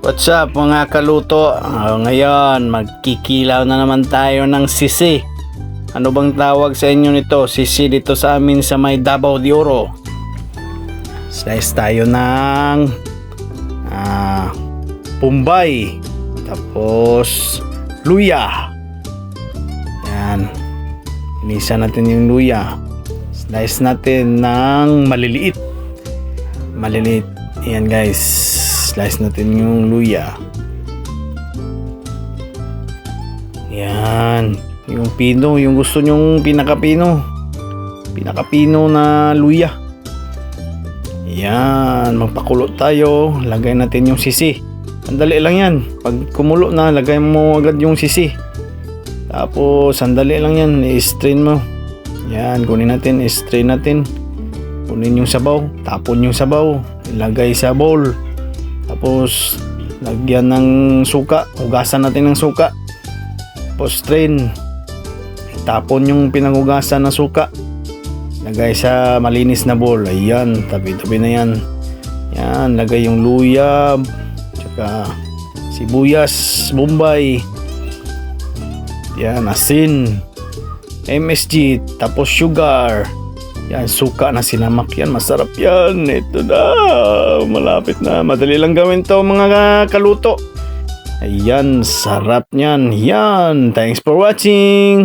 What's up mga kaluto? Ngayon magkikilaw na naman tayo ng sisi. Ano bang tawag sa inyo nito? Sisi dito sa amin sa may Davao de Oro. Slice tayo ng pumbay. Tapos luya. Yan. Inisa natin yung luya. Slice natin ng maliliit. Maliliit. Yan guys. Slice natin yung luya. Yan. Yung pino. Yung gusto nyong pinakapino. Pinakapino na luya. Yan. Magpakulo tayo. Lagay natin yung sisi. Sandali lang yan. Pag kumulo na, lagay mo agad yung sisi. Tapos, sandali lang yan. I-strain mo. Yan. Kunin natin. I-strain natin. Kunin yung sabaw. Tapon yung sabaw. Ilagay sa bowl. Tapos lagyan ng suka, hugasan natin ng suka. Tapos strain. Tapon yung pinanghugasan na suka. Lagay sa malinis na bowl. Ayan, tabi-tabi na yan. Yan, lagay yung luya, tsaka sibuyas, bombay. Yan, asin, MSG, tapos sugar. Yan, suka na sinamak yan. Masarap yan. Ito na. Malapit na. Madali lang gawin to mga kaluto. Ayan, sarap niyan. Yan. Thanks for watching.